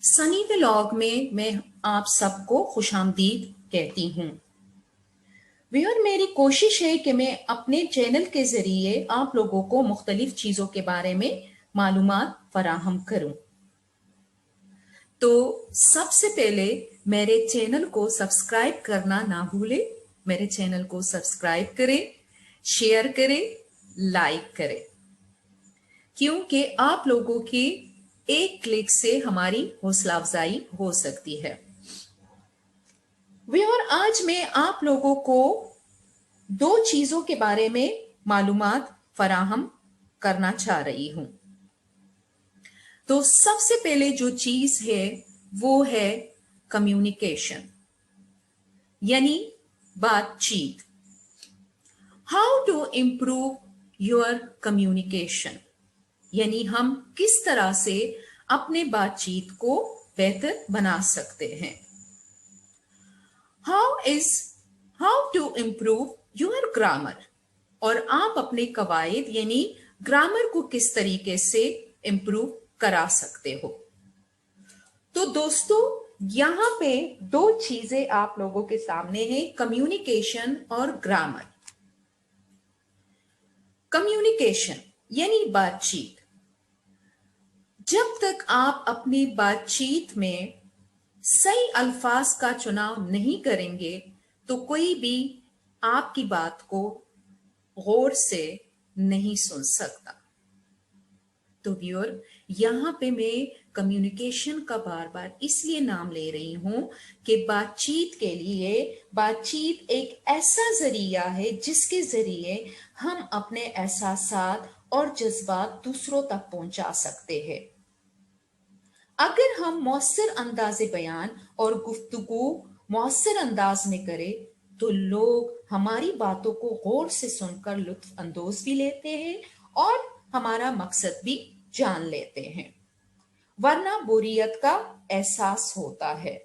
سنی vlog میں آپ سب کو خوش آمدید کہتی ہوں۔ ویور، میری کوشش ہے کہ میں اپنے چینل کے ذریعے آپ لوگوں کو مختلف چیزوں کے بارے میں معلومات فراہم کروں۔ تو سب سے پہلے میرے چینل کو سبسکرائب کرنا نہ بھولیں۔ میرے چینل کو سبسکرائب کریں، شیئر کریں، لائک کریں، کیونکہ آپ لوگوں کی ایک کلک سے ہماری حوصلہ افزائی ہو سکتی ہے۔ اور آج میں آپ لوگوں کو دو چیزوں کے بارے میں معلومات فراہم کرنا چاہ رہی ہوں۔ تو سب سے پہلے جو چیز ہے وہ ہے کمیونیکیشن، یعنی بات چیت۔ How to improve your communication, یعنی ہم کس طرح سے اپنے بات چیت کو بہتر بنا سکتے ہیں۔ How to improve your grammar, اور آپ اپنے قواعد یعنی گرامر کو کس طریقے سے امپروو کرا سکتے ہو۔ تو دوستو، یہاں پہ دو چیزیں آپ لوگوں کے سامنے ہیں، کمیونیکیشن اور گرامر۔ کمیونیکیشن یعنی بات چیت۔ جب تک آپ اپنی بات چیت میں صحیح الفاظ کا چناؤ نہیں کریں گے تو کوئی بھی آپ کی بات کو غور سے نہیں سن سکتا۔ تو ویور، یہاں پہ میں کمیونیکیشن کا بار بار اس لیے نام لے رہی ہوں کہ بات چیت کے لیے بات چیت ایک ایسا ذریعہ ہے جس کے ذریعے ہم اپنے احساسات اور جذبات دوسروں تک پہنچا سکتے ہیں۔ اگر ہم مؤثر انداز بیان اور گفتگو مؤثر انداز میں کریں تو لوگ ہماری باتوں کو غور سے سن کر لطف اندوز بھی لیتے ہیں اور ہمارا مقصد بھی جان لیتے ہیں، ورنہ بوریت کا احساس ہوتا ہے۔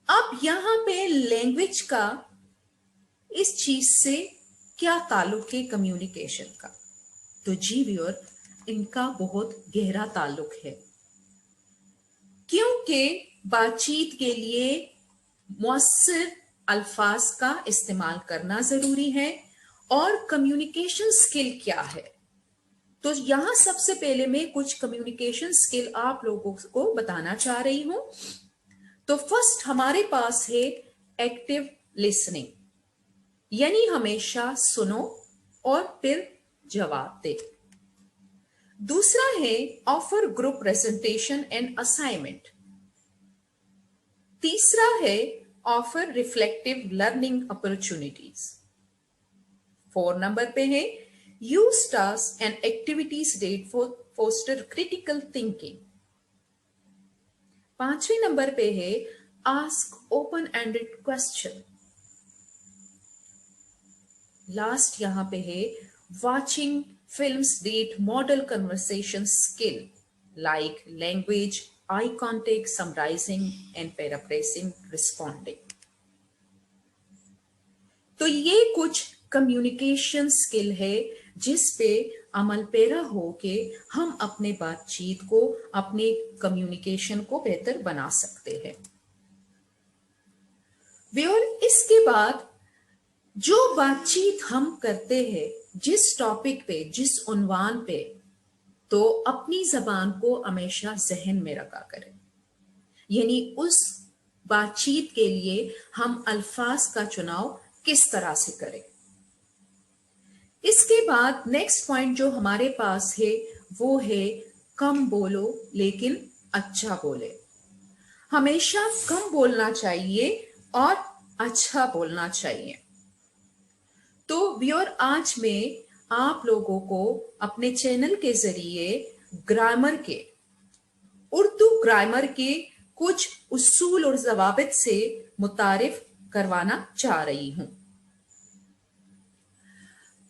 اب یہاں پہ لینگویج کا اس چیز سے کیا تعلق ہے کمیونیکیشن کا؟ تو جی ویور، ان کا بہت گہرا تعلق ہے، کیونکہ بات چیت کے لیے مؤثر الفاظ کا استعمال کرنا ضروری ہے۔ اور کمیونیکیشن سکل کیا ہے؟ تو یہاں سب سے پہلے میں کچھ کمیونیکیشن سکل آپ لوگوں کو بتانا چاہ رہی ہوں۔ تو فرسٹ ہمارے پاس ہے ایکٹیو لسننگ، یعنی ہمیشہ سنو اور پھر جواب دے۔ دوسرا ہے offer group presentation and assignment. تیسرا ہے offer reflective learning opportunities. 4 number پہ ہے use tasks and activities that foster critical thinking. 5ویں نمبر پہ ہے ask open ended question. Last یہاں پہ ہے watching films that model conversation skill like language, eye contact, summarising and paraphrasing, responding. تو یہ کچھ کمیونیکیشن سکل ہے جس پہ عمل پیرا ہو کے ہم اپنے بات چیت کو، اپنے کمیونیکیشن کو بہتر بنا سکتے ہیں۔ اور اس کے بعد جو بات چیت ہم کرتے ہیں جس ٹاپک پہ، جس عنوان پہ، تو اپنی زبان کو ہمیشہ ذہن میں رکھا کریں، یعنی اس بات چیت کے لیے ہم الفاظ کا چناؤ کس طرح سے کریں۔ اس کے بعد نیکسٹ پوائنٹ جو ہمارے پاس ہے وہ ہے کم بولو لیکن اچھا بولے۔ ہمیشہ کم بولنا چاہیے اور اچھا بولنا چاہیے۔ تو ویور، آج میں آپ لوگوں کو اپنے چینل کے ذریعے گرامر کے، اردو گرامر کے کچھ اصول اور ضوابط سے متعارف کروانا چاہ رہی ہوں۔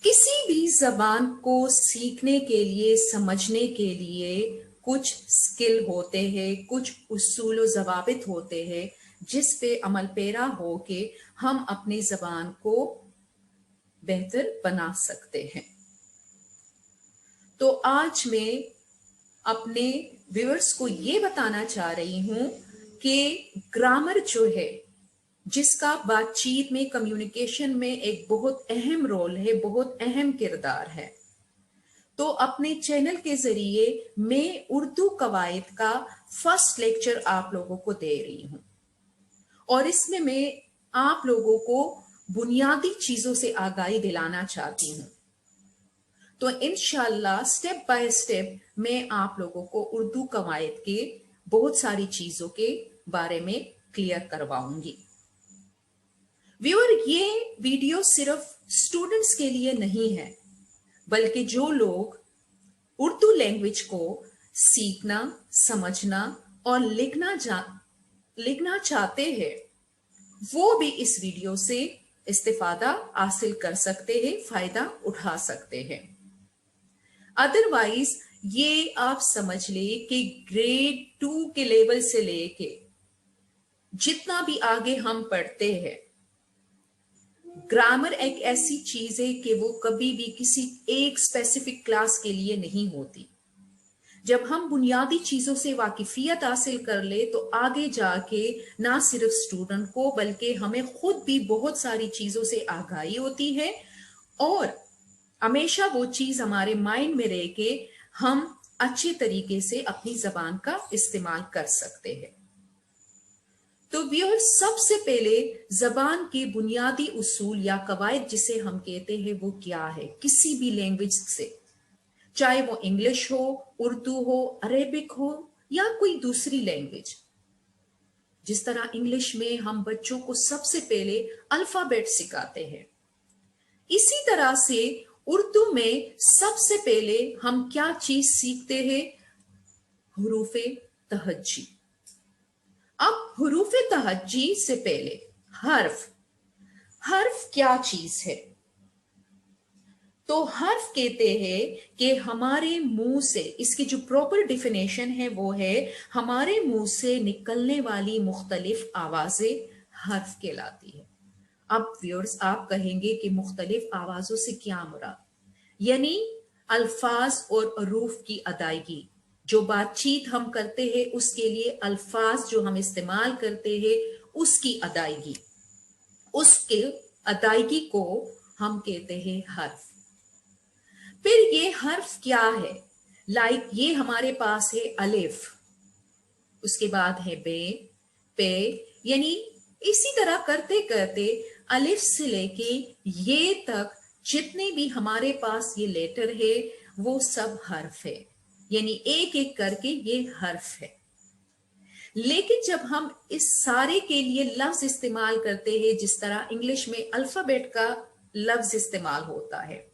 کسی بھی زبان کو سیکھنے کے لیے، سمجھنے کے لیے کچھ سکل ہوتے ہیں، کچھ اصول و ضوابط ہوتے ہیں جس پہ عمل پیرا ہو کے ہم اپنی زبان کو بہتر بنا سکتے ہیں۔ تو آج میں अपने व्यूअर्स को ये बताना चाह रही हूं कि ग्रामर जो है, जिसका बातचीत में, कम्युनिकेशन में एक बहुत अहम रोल है, बहुत अहम किरदार है, तो अपने चैनल के जरिए मैं उर्दू कवायद का फर्स्ट लेक्चर आप लोगों को दे रही हूं, और इसमें मैं आप लोगों को बुनियादी चीजों से आगाही दिलाना चाहती हूं। तो इंशाल्लाह स्टेप बाय स्टेप मैं आप लोगों को उर्दू कवायद के बहुत सारी चीजों के बारे में क्लियर करवाऊंगी। व्यूअर, ये वीडियो सिर्फ स्टूडेंट्स के लिए नहीं है, बल्कि जो लोग उर्दू लैंग्वेज को सीखना, समझना और लिखना चाहते हैं, वो भी इस वीडियो से इस्तिफादा हासिल कर सकते हैं, फायदा उठा सकते हैं। अदरवाइज ये आप समझ ले कि ग्रेड 2 के लेवल से लेके जितना भी आगे हम पढ़ते हैं, ग्रामर एक ऐसी चीज है कि वो कभी भी किसी एक स्पेसिफिक क्लास के लिए नहीं होती। जब हम बुनियादी चीजों से वाकिफियत हासिल कर ले तो आगे जाके ना सिर्फ स्टूडेंट को बल्कि हमें खुद भी बहुत सारी चीजों से आगाही होती है, और हमेशा वो चीज हमारे माइंड में रह के हम अच्छे तरीके से अपनी जबान का इस्तेमाल कर सकते हैं। तो व्यूअर, सबसे पहले जबान के बुनियादी उसूल या कवायद जिसे हम कहते हैं वो क्या है, किसी भी लैंग्वेज से, चाहे वो इंग्लिश हो, उर्दू हो, अरेबिक हो या कोई दूसरी लैंग्वेज। जिस तरह इंग्लिश में हम बच्चों को सबसे पहले अल्फाबेट सिखाते हैं, इसी तरह से उर्दू में सबसे पहले हम क्या चीज सीखते हैं? हुरूफे तहज्जी। अब हुरूफे तहज्जी से पहले हर्फ क्या चीज है? तो हर्फ कहते हैं कि हमारे मुंह से, इसकी जो प्रॉपर डिफिनेशन है वो है हमारे मुंह से निकलने वाली मुख्तलिफ आवाजें हर्फ कहलाती है। अब व्यूअर्स, आप कहेंगे कि मुख्तलिफ आवाजों से क्या मुराद? यानी अल्फाज और अरूफ की अदायगी। जो बातचीत हम करते हैं उसके लिए अल्फाज जो हम इस्तेमाल करते हैं उसकी अदायगी, उसके अदायगी को हम कहते हैं हर्फ। फिर ये हर्फ क्या है? लाइक ये हमारे पास है अलिफ, उसके बाद है बे, पे, यानी इसी तरह करते करते अलिफ से लेके ये तक जितने भी हमारे पास ये लेटर है वो सब हर्फ है, यानी एक एक करके ये हर्फ है। लेकिन जब हम इस सारे के लिए लफ्ज इस्तेमाल करते हैं, जिस तरह इंग्लिश में अल्फाबेट का लफ्ज इस्तेमाल होता है,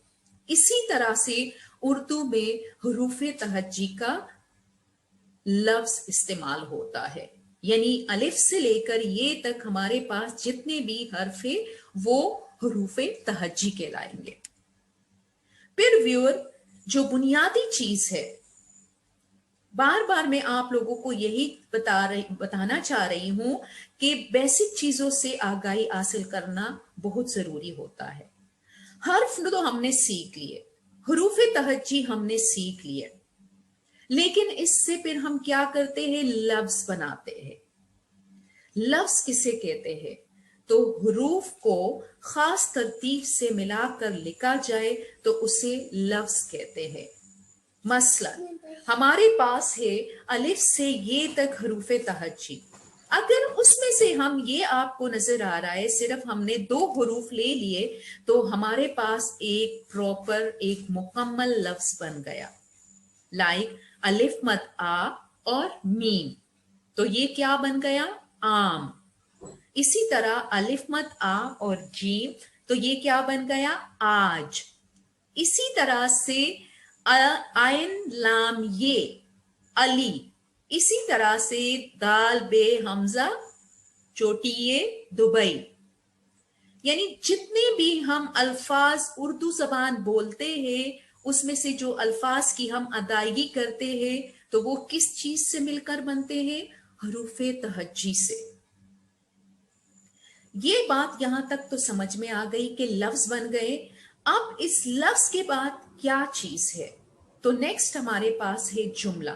इसी तरह से उर्दू में हुरूफे तहज्जी का लफ्ज इस्तेमाल होता है, यानी अलिफ से लेकर ये तक हमारे पास जितने भी हर्फ है वो हुरूफे तहज्जी कहलाएंगे। फिर व्यूअर, जो बुनियादी चीज है, बार बार मैं आप लोगों को यही बताना चाह रही हूं कि बेसिक चीजों से आगाही हासिल करना बहुत जरूरी होता है। हर्फ तो हमने सीख लिए, हुरूफे तहज्जी हमने सीख लिए, लेकिन इससे फिर हम क्या करते हैं? लफ्ज बनाते हैं। लफ्ज किसे कहते हैं? तो हुरूफ को खास तरतीब से मिलाकर लिखा जाए तो उसे लफ्ज कहते हैं। मसलन हमारे पास है अलिफ से ये तक हुरूफे तहज्जी, अगर उसमें से हम, ये आपको नजर आ रहा है, सिर्फ हमने 2 हुरूफ ले लिए तो हमारे पास एक प्रॉपर, एक मुकम्मल लफ्ज बन गया। लाइक अलिफ मत आ और मीम, तो ये क्या बन गया? आम। इसी तरह अलिफ मत आ और जीम, तो ये क्या बन गया? आज। इसी तरह से आयन लाम ये, अली। इसी तरह से दाल बे हमजा चोटी ये, दुबई। यानी जितने भी हम अल्फाज उर्दू जबान बोलते हैं उसमें से जो अल्फाज की हम अदायगी करते हैं तो वो किस चीज से मिलकर बनते हैं? हुरूफे तहज्जी से। ये बात यहां तक तो समझ में आ गई कि लफ्ज बन गए। अब इस लफ्ज के बाद क्या चीज है? तो नेक्स्ट हमारे पास है जुमला।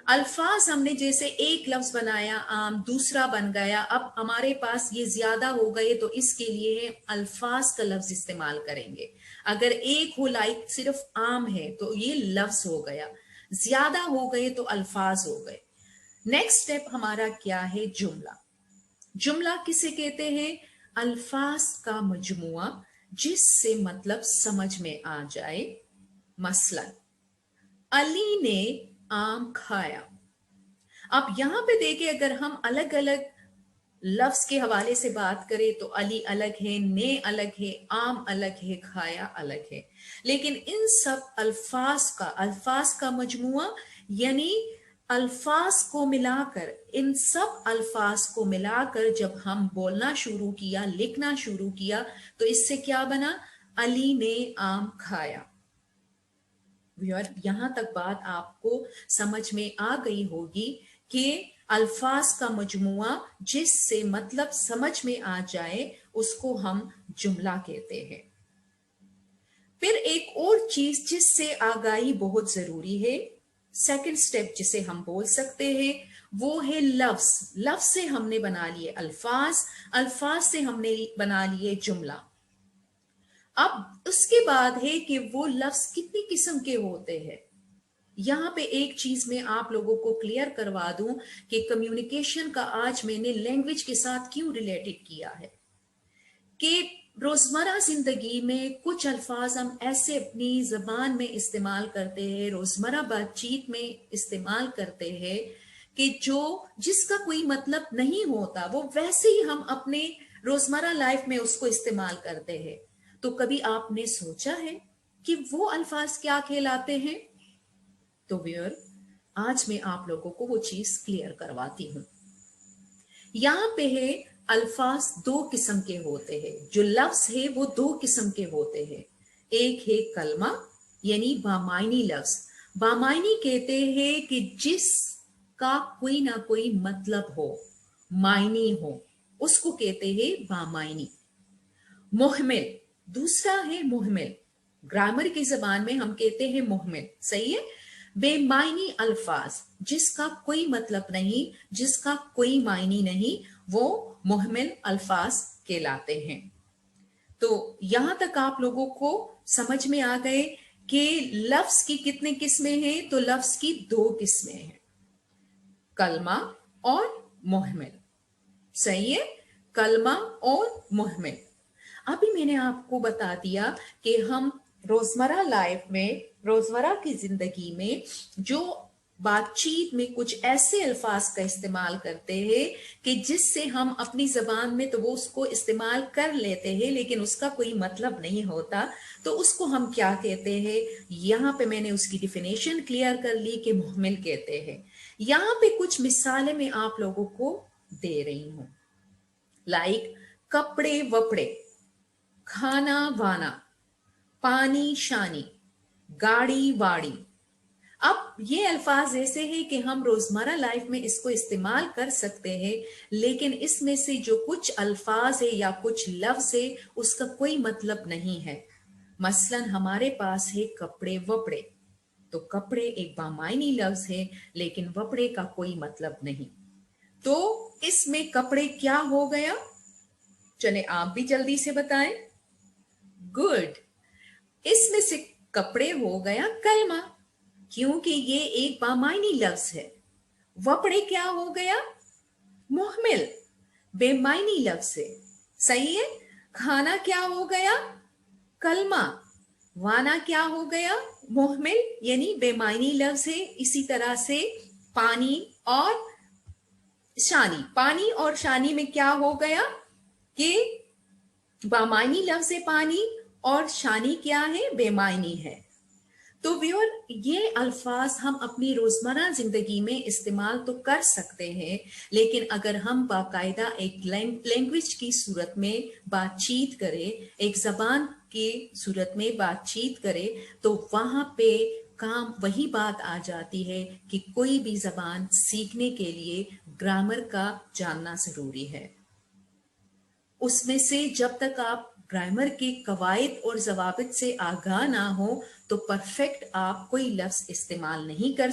अल्फाज हमने जैसे एक लफ्ज बनाया, आम दूसरा बन गया, अब हमारे पास ये ज्यादा हो गए तो इसके लिए अल्फाज का लफ्ज इस्तेमाल करेंगे। अगर एक हो लाइक सिर्फ आम है तो ये लफ्ज हो गया, ज्यादा हो गए तो अल्फाज हो गए। नेक्स्ट स्टेप हमारा क्या है? जुमला। जुमला किसे कहते हैं? अल्फाज का मजमुआ जिससे मतलब समझ में आ जाए। मसलन अली ने आम खाया। अब यहां पे देखें, अगर हम अलग अलग लफ्ज के हवाले से बात करें तो अली अलग है, ने अलग है, आम अलग है, खाया अलग है, लेकिन इन सब अल्फाज का मजमुआ यानी अल्फाज को मिलाकर, इन सब अल्फाज को मिलाकर जब हम बोलना शुरू किया, लिखना शुरू किया, तो इससे क्या बना? अली ने आम खाया। यहां तक बात आपको समझ में आ गई होगी कि अल्फाज का मजमुआ जिससे मतलब समझ में आ जाए उसको हम जुमला कहते हैं। फिर एक और चीज जिससे आगाही बहुत जरूरी है, सेकंड स्टेप जिसे हम बोल सकते हैं, वो है लफ्ज। लफ्ज से हमने बना लिए अल्फाज, अल्फाज से हमने बना लिए जुमला। अब उसके बाद है कि वो लफ्ज कितनी किस्म के होते हैं। यहां पे एक चीज मैं आप लोगों को क्लियर करवा दूं कि कम्युनिकेशन का आज मैंने लैंग्वेज के साथ क्यों रिलेटेड किया है कि रोजमर्रा जिंदगी में कुछ अल्फाज हम ऐसे अपनी जबान में इस्तेमाल करते हैं, रोजमर्रा बातचीत में इस्तेमाल करते हैं कि जिसका कोई मतलब नहीं होता, वो वैसे ही हम अपने रोजमर्रा लाइफ में उसको इस्तेमाल करते हैं। तो कभी आपने सोचा है कि वो अल्फाज क्या कहलाते हैं? तो व्यूअर, आज मैं आप लोगों को वो चीज क्लियर करवाती हूं। यहां पे है अल्फाज दो किस्म के होते हैं, जो लफ्ज है वो दो किस्म के होते हैं। एक है कलमा यानी बामायनी लफ्ज। बामायनी कहते हैं कि जिसका कोई ना कोई मतलब हो, मायनी हो, उसको कहते हैं बामायनी। मुहमिल दूसरा है मुहमिल। ग्रामर की जबान में हम कहते हैं मुहमिल, सही है। बेमायनी अल्फाज जिसका कोई मतलब नहीं, जिसका कोई मायनी नहीं, वो मुहमिल अल्फाज कहलाते हैं। तो यहां तक आप लोगों को समझ में आ गए कि लफ्ज की कितने किस्में हैं? तो लफ्ज की दो किस्में हैं, कलमा और मुहमिल, सही है, कलमा और मुहमिल। अभी मैंने आपको बता दिया कि हम रोजमर्रा लाइफ में, रोजमर्रा की जिंदगी में जो बातचीत में कुछ ऐसे अल्फाज का इस्तेमाल करते हैं कि जिससे हम अपनी जबान में तो वो उसको इस्तेमाल कर लेते हैं लेकिन उसका कोई मतलब नहीं होता, तो उसको हम क्या कहते हैं? यहाँ पे मैंने उसकी डिफिनेशन क्लियर कर ली कि मुहमिल कहते हैं। यहाँ पे कुछ मिसालें मैं आप लोगों को दे रही हूं, लाइक कपड़े वपड़े, खाना वाना, पानी शानी, गाड़ी वाड़ी। अब ये अल्फाज ऐसे हैं कि हम रोजमर्रा लाइफ में इसको इस्तेमाल कर सकते हैं, लेकिन इसमें से जो कुछ अल्फाज है या कुछ लफ्ज है उसका कोई मतलब नहीं है। मसलन हमारे पास है कपड़े वपड़े, तो कपड़े एक बामायनी लफ्ज है लेकिन वपड़े का कोई मतलब नहीं। तो इसमें कपड़े क्या हो गया? चले आप भी जल्दी से बताएं। गुड, इसमें से कपड़े हो गया कलमा, क्योंकि ये एक बामायनी लफ्ज है। वपड़े क्या हो गया? मुहमिल, बेमायनी लफ्ज है, सही है। खाना क्या हो गया? कलमा। वाना क्या हो गया? मुहमिल यानी बेमायनी लफ्ज है। इसी तरह से पानी और शानी, पानी और शानी में क्या हो गया कि बामायनी लफ्ज है पानी और शानी क्या है? बेमायनी है। तो व्यूअर, ये अल्फाज हम अपनी रोजमर्रा जिंदगी में इस्तेमाल तो कर सकते हैं, लेकिन अगर हम बाकायदा एक लैंग्वेज की सूरत में बातचीत करें, एक जबान की सूरत में बातचीत करें, तो वहां पे काम वही बात आ जाती है कि कोई भी जबान सीखने के लिए ग्रामर का जानना जरूरी है। उसमें से जब तक आप ग्रामर के कवायद और जवाबित से आगाह ना हो تو परफेक्ट आप कोई लफ्ज इस्तेमाल नहीं कर